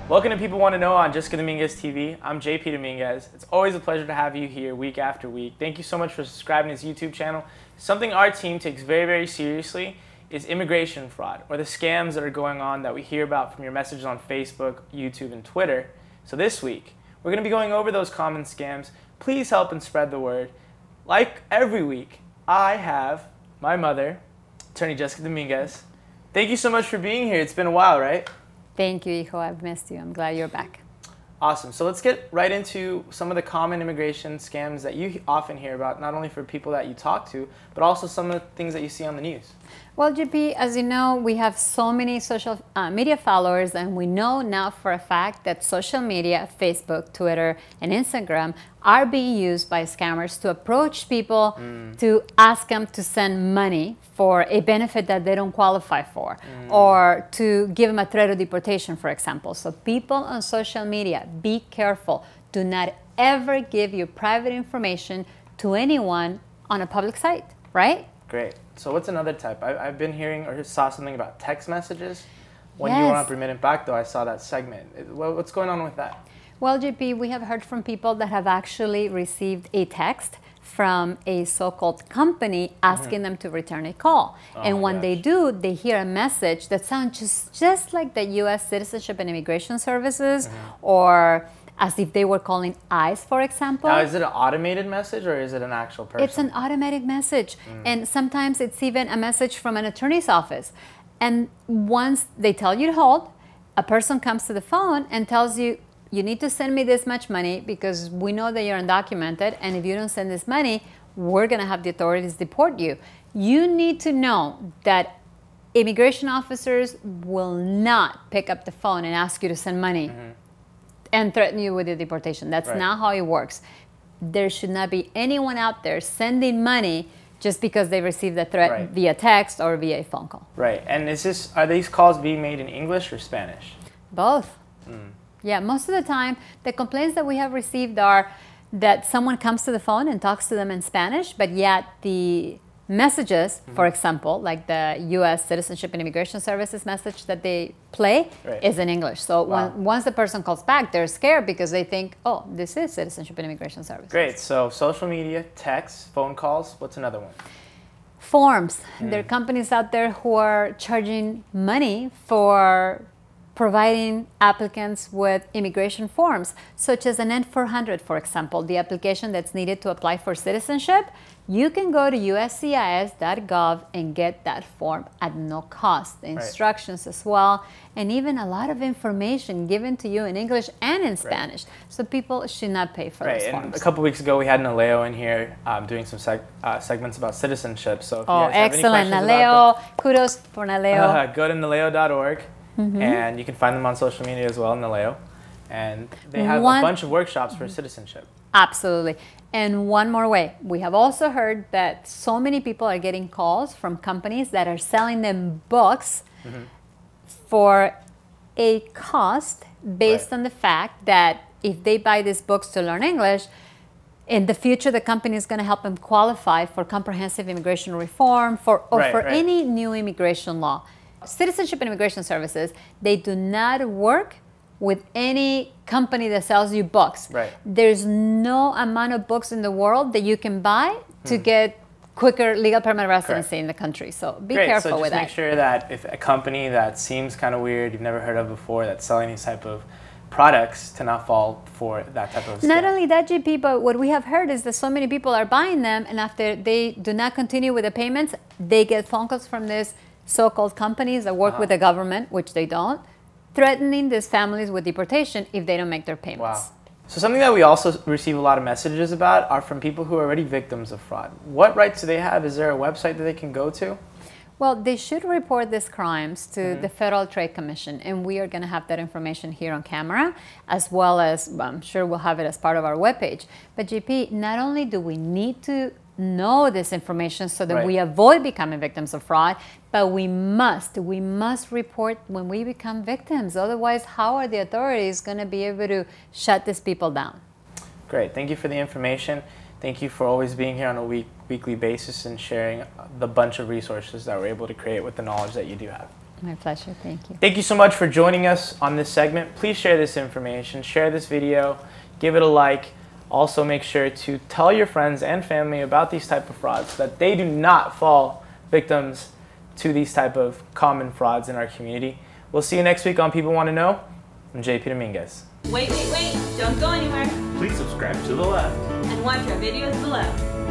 Welcome to People Want to Know on Jessica Dominguez TV. I'm JP Dominguez. It's always a pleasure to have you here week after week. Thank you so much for subscribing to this YouTube channel. Something our team takes very, very seriously is immigration fraud, or the scams that are going on that we hear about from your messages on Facebook, YouTube, and Twitter. So this week, we're going to be going over those common scams. Please help and spread the word. Like every week, I have my mother, Attorney Jessica Dominguez. Thank you so much for being here. It's been a while, right? Thank you, hijo. I've missed you. I'm glad you're back. Awesome. So let's get right into some of the common immigration scams that you often hear about, not only for people that you talk to, but also some of the things that you see on the news. Well, GP, as you know, we have so many social media followers, and we know now for a fact that social media, Facebook, Twitter, and Instagram are being used by scammers to approach people to ask them to send money for a benefit that they don't qualify for, or to give them a threat of deportation, for example. So people on social media, be careful. Do not ever give your private information to anyone on a public site, right? Great. So what's another type? I've been hearing or saw something about text messages. When Yes. you went up Remit Back, though, I saw that segment. What's going on with that? Well, GP, we have heard from people that have actually received a text from a so-called company asking them to return a call. And when they do, they hear a message that sounds just like the U.S. Citizenship and Immigration Services, or as if they were calling ICE, for example. Now, is it an automated message or is it an actual person? It's an automatic message. And sometimes it's even a message from an attorney's office. And once they tell you to hold, a person comes to the phone and tells you, you need to send me this much money because we know that you're undocumented, and if you don't send this money, we're going to have the authorities deport you. You need to know that immigration officers will not pick up the phone and ask you to send money and threaten you with the deportation. That's not how it works. There should not be anyone out there sending money just because they received a threat via text or via a phone call. Right. And are these calls being made in English or Spanish? Both. Yeah, most of the time, the complaints that we have received are that someone comes to the phone and talks to them in Spanish, but yet the messages, for example, like the U.S. Citizenship and Immigration Services message that they play is in English. So once the person calls back, they're scared because they think, oh, this is Citizenship and Immigration Services. Great. So social media, text, phone calls. What's another one? Forms. There are companies out there who are charging money for providing applicants with immigration forms, such as an N-400, for example, the application that's needed to apply for citizenship. You can go to uscis.gov and get that form at no cost. The instructions as well, and even a lot of information given to you in English and in Spanish. So people should not pay for those forms. And a couple weeks ago, we had Naleo in here doing some segments about citizenship. So if you guys excellent. Have any questions Naleo, kudos for Naleo. Go to naleo.org. And you can find them on social media as well, Naleo. And they have a bunch of workshops for citizenship. Absolutely. And one more way. We have also heard that so many people are getting calls from companies that are selling them books for a cost based on the fact that if they buy these books to learn English, in the future, the company is going to help them qualify for comprehensive immigration reform or for any new immigration law. Citizenship and Immigration Services, they do not work with any company that sells you books. There's no amount of books in the world that you can buy to get quicker legal permanent residency in the country. So be careful with that. So just make sure that if a company that seems kind of weird, you've never heard of before, that's selling these type of products, to not fall for that type of scam. Not only that, GP, but what we have heard is that so many people are buying them, and after they do not continue with the payments, they get phone calls from this so-called companies that work with the government, which they don't, threatening these families with deportation if they don't make their payments. Wow. So something that we also receive a lot of messages about are from people who are already victims of fraud. What rights do they have? Is there a website that they can go to? Well, they should report these crimes to the Federal Trade Commission, and we are going to have that information here on camera, as well as, I'm sure we'll have it as part of our webpage. But GP, not only do we need to know this information so that we avoid becoming victims of fraud, but we must report when we become victims. Otherwise, how are the authorities going to be able to shut these people down? Great. Thank you for the information. Thank you for always being here on a weekly basis and sharing the bunch of resources that we're able to create with the knowledge that you do have. My pleasure. Thank you. Thank you so much for joining us on this segment. Please share this information, share this video, give it a like. Also make sure to tell your friends and family about these type of frauds so that they do not fall victims to these type of common frauds in our community. We'll see you next week on People Want to Know. I'm JP Dominguez. Wait, don't go anywhere. Please subscribe to the left and watch our videos below.